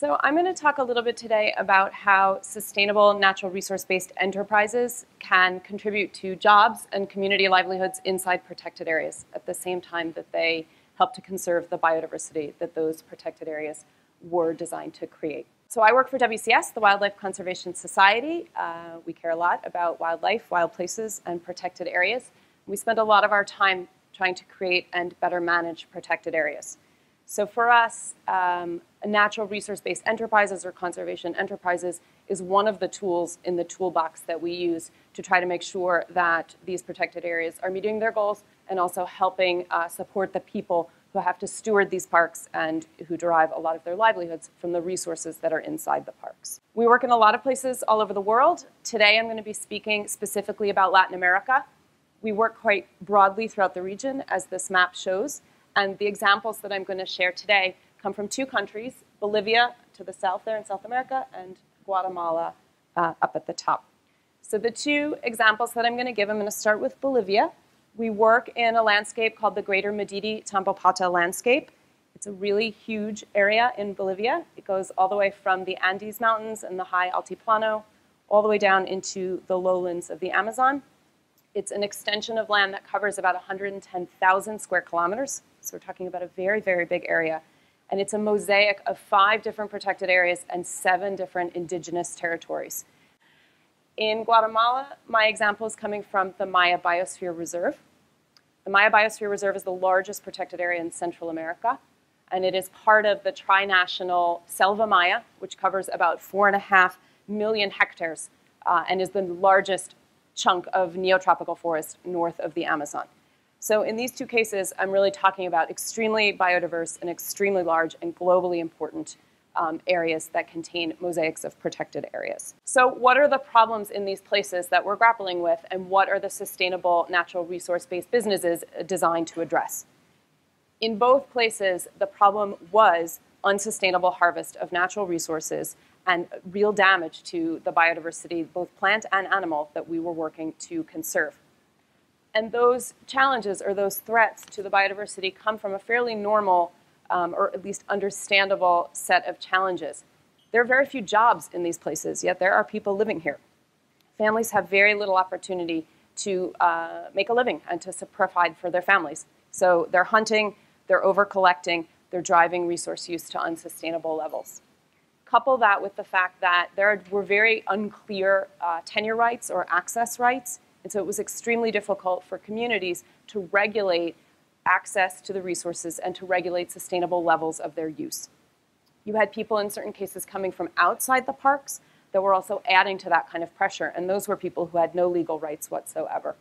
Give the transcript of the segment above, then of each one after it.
So I'm going to talk a little bit today about how sustainable natural resource-based enterprises can contribute to jobs and community livelihoods inside protected areas at the same time that they help to conserve the biodiversity that those protected areas were designed to create. So I work for WCS, the Wildlife Conservation Society. We care a lot about wildlife, wild places, and protected areas. We spend a lot of our time trying to create and better manage protected areas. So for us, natural resource-based enterprises or conservation enterprises is one of the tools in the toolbox that we use to try to make sure that these protected areas are meeting their goals and also helping support the people who have to steward these parks and who derive a lot of their livelihoods from the resources that are inside the parks. We work in a lot of places all over the world. Today I'm going to be speaking specifically about Latin America. We work quite broadly throughout the region, as this map shows. And the examples that I'm going to share today come from two countries, Bolivia to the south there in South America, and Guatemala up at the top. So the two examples that I'm going to give, I'm going to start with Bolivia. We work in a landscape called the Greater Madidi-Tambopata landscape. It's a really huge area in Bolivia. It goes all the way from the Andes Mountains and the high Altiplano, all the way down into the lowlands of the Amazon. It's an extension of land that covers about 110,000 square kilometers. So we're talking about a very, very big area. And it's a mosaic of 5 different protected areas and 7 different indigenous territories. In Guatemala, my example is coming from the Maya Biosphere Reserve. The Maya Biosphere Reserve is the largest protected area in Central America. And it is part of the trinational Selva Maya, which covers about 4.5 million hectares and is the largest chunk of neotropical forest north of the Amazon. So in these two cases, I'm really talking about extremely biodiverse and extremely large and globally important areas that contain mosaics of protected areas. So what are the problems in these places that we're grappling with, and what are the sustainable natural resource-based businesses designed to address? In both places, the problem was unsustainable harvest of natural resources and real damage to the biodiversity, both plant and animal, that we were working to conserve. And those challenges or those threats to the biodiversity come from a fairly normal or at least understandable set of challenges. There are very few jobs in these places, yet there are people living here. Families have very little opportunity to make a living and to provide for their families. So they're hunting, they're over-collecting, they're driving resource use to unsustainable levels. Couple that with the fact that there were very unclear tenure rights or access rights. And so it was extremely difficult for communities to regulate access to the resources and to regulate sustainable levels of their use. You had people in certain cases coming from outside the parks that were also adding to that kind of pressure, and those were people who had no legal rights whatsoever.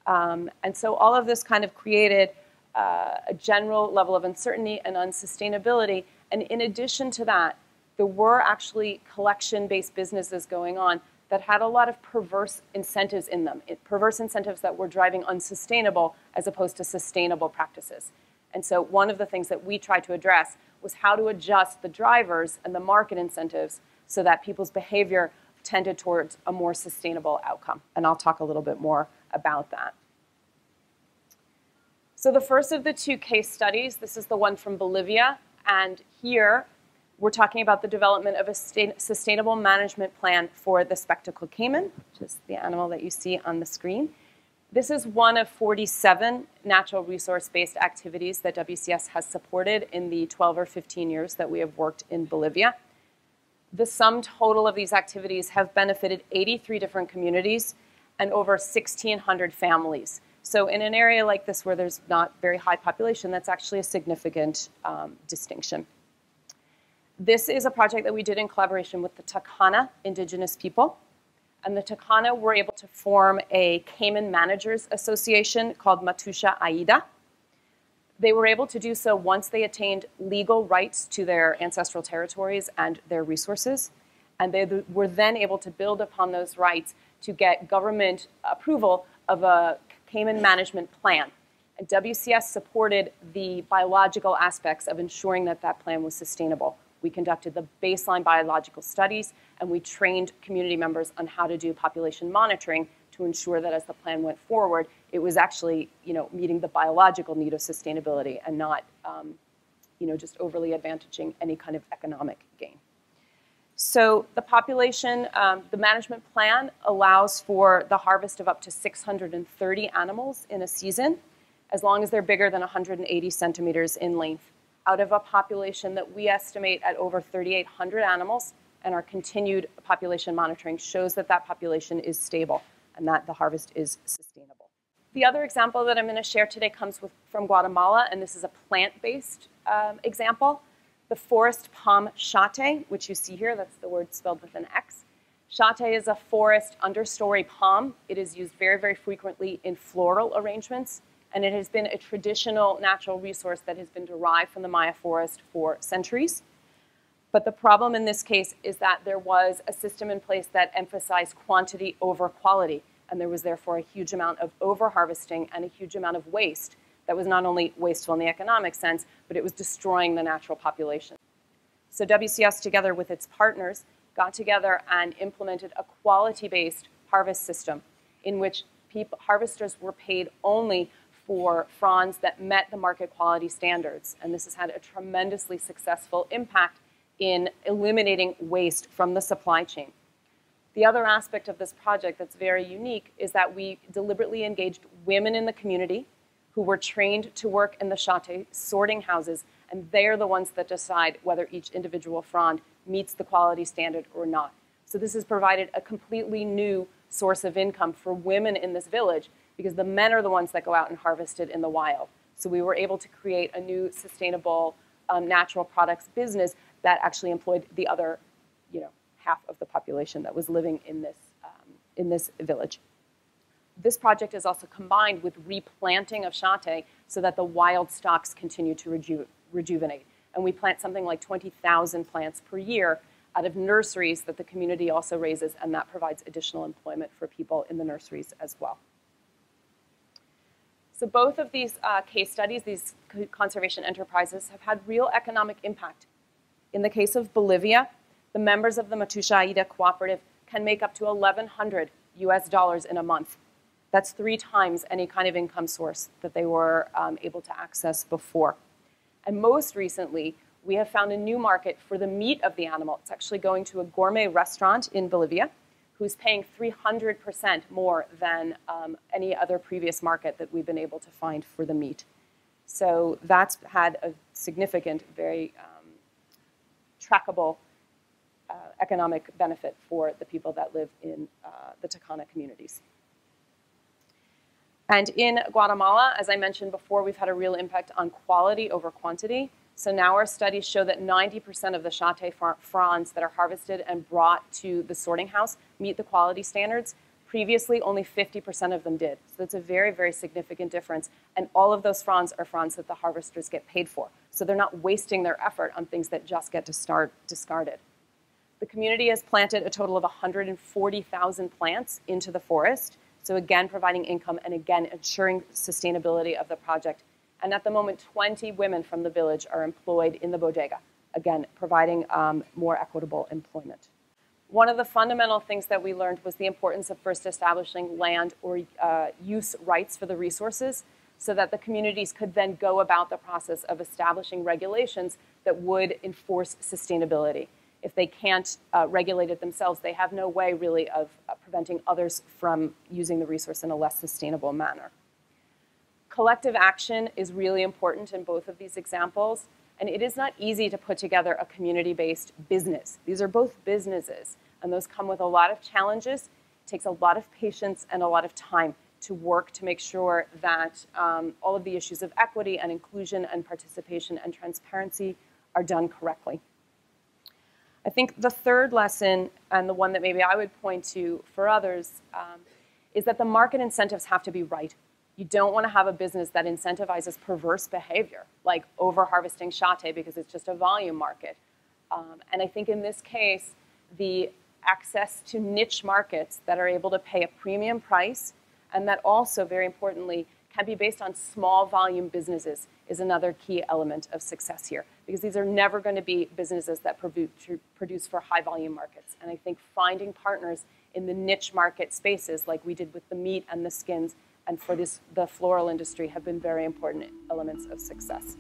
And so all of this kind of created a general level of uncertainty and unsustainability. And in addition to that, there were actually collection-based businesses going on that had a lot of perverse incentives in them, perverse incentives that were driving unsustainable as opposed to sustainable practices. And so one of the things that we tried to address was how to adjust the drivers and the market incentives so that people's behavior tended towards a more sustainable outcome. And I'll talk a little bit more about that. So the first of the two case studies, this is the one from Bolivia, and here we're talking about the development of a sustainable management plan for the spectacled caiman, which is the animal that you see on the screen. This is one of 47 natural resource-based activities that WCS has supported in the 12 or 15 years that we have worked in Bolivia. The sum total of these activities have benefited 83 different communities and over 1,600 families. So in an area like this where there's not very high population, that's actually a significant distinction. This is a project that we did in collaboration with the Takana indigenous people. And the Takana were able to form a Caiman Managers Association called Matusha Aida. They were able to do so once they attained legal rights to their ancestral territories and their resources. And they were then able to build upon those rights to get government approval of a Caiman management plan. And WCS supported the biological aspects of ensuring that that plan was sustainable. We conducted the baseline biological studies, and we trained community members on how to do population monitoring to ensure that as the plan went forward, it was actually meeting the biological need of sustainability and not just overly advantaging any kind of economic gain. So the population, the management plan allows for the harvest of up to 630 animals in a season, as long as they're bigger than 180 centimeters in length, out of a population that we estimate at over 3,800 animals, and our continued population monitoring shows that that population is stable and that the harvest is sustainable. The other example that I'm going to share today comes from Guatemala, and this is a plant-based example. The forest palm shate, which you see here, that's the word spelled with an X. Shate is a forest understory palm. It is used very, very frequently in floral arrangements, and it has been a traditional natural resource that has been derived from the Maya forest for centuries. But the problem in this case is that there was a system in place that emphasized quantity over quality, and there was therefore a huge amount of over-harvesting and a huge amount of waste that was not only wasteful in the economic sense, but it was destroying the natural population. So WCS, together with its partners, got together and implemented a quality-based harvest system in which harvesters were paid only for fronds that met the market quality standards. And this has had a tremendously successful impact in eliminating waste from the supply chain. The other aspect of this project that's very unique is that we deliberately engaged women in the community who were trained to work in the shate sorting houses, and they're the ones that decide whether each individual frond meets the quality standard or not. So this has provided a completely new source of income for women in this village, because the men are the ones that go out and harvest it in the wild. So we were able to create a new sustainable natural products business that actually employed the other half of the population that was living in this village. This project is also combined with replanting of shate so that the wild stocks continue to rejuvenate. And we plant something like 20,000 plants per year out of nurseries that the community also raises, and that provides additional employment for people in the nurseries as well. So both of these case studies, these conservation enterprises, have had real economic impact. In the case of Bolivia, the members of the Matusha Aida cooperative can make up to $1,100 US in a month. That's 3 times any kind of income source that they were able to access before. And most recently, we have found a new market for the meat of the animal. It's actually going to a gourmet restaurant in Bolivia who's paying 300% more than any other previous market that we've been able to find for the meat. So that's had a significant, very trackable economic benefit for the people that live in the Takana communities. And in Guatemala, as I mentioned before, we've had a real impact on quality over quantity. So now our studies show that 90% of the shate fronds that are harvested and brought to the sorting house meet the quality standards. Previously, only 50% of them did. So that's a very, very significant difference. And all of those fronds are fronds that the harvesters get paid for. So they're not wasting their effort on things that just get discarded. The community has planted a total of 140,000 plants into the forest. So again, providing income and again, ensuring sustainability of the project. And at the moment, 20 women from the village are employed in the bodega, again, providing more equitable employment. One of the fundamental things that we learned was the importance of first establishing land or use rights for the resources so that the communities could then go about the process of establishing regulations that would enforce sustainability. If they can't regulate it themselves, they have no way really of preventing others from using the resource in a less sustainable manner. Collective action is really important in both of these examples, and it is not easy to put together a community-based business. These are both businesses, and those come with a lot of challenges. It takes a lot of patience and a lot of time to work to make sure that all of the issues of equity and inclusion and participation and transparency are done correctly. I think the third lesson, and the one that maybe I would point to for others, is that the market incentives have to be right. You don't want to have a business that incentivizes perverse behavior, like over-harvesting shate because it's just a volume market. And I think in this case, the access to niche markets that are able to pay a premium price, and that also, very importantly, can be based on small volume businesses is another key element of success here, because these are never going to be businesses that produce for high volume markets. And I think finding partners in the niche market spaces like we did with the meat and the skins and for the floral industry have been very important elements of success.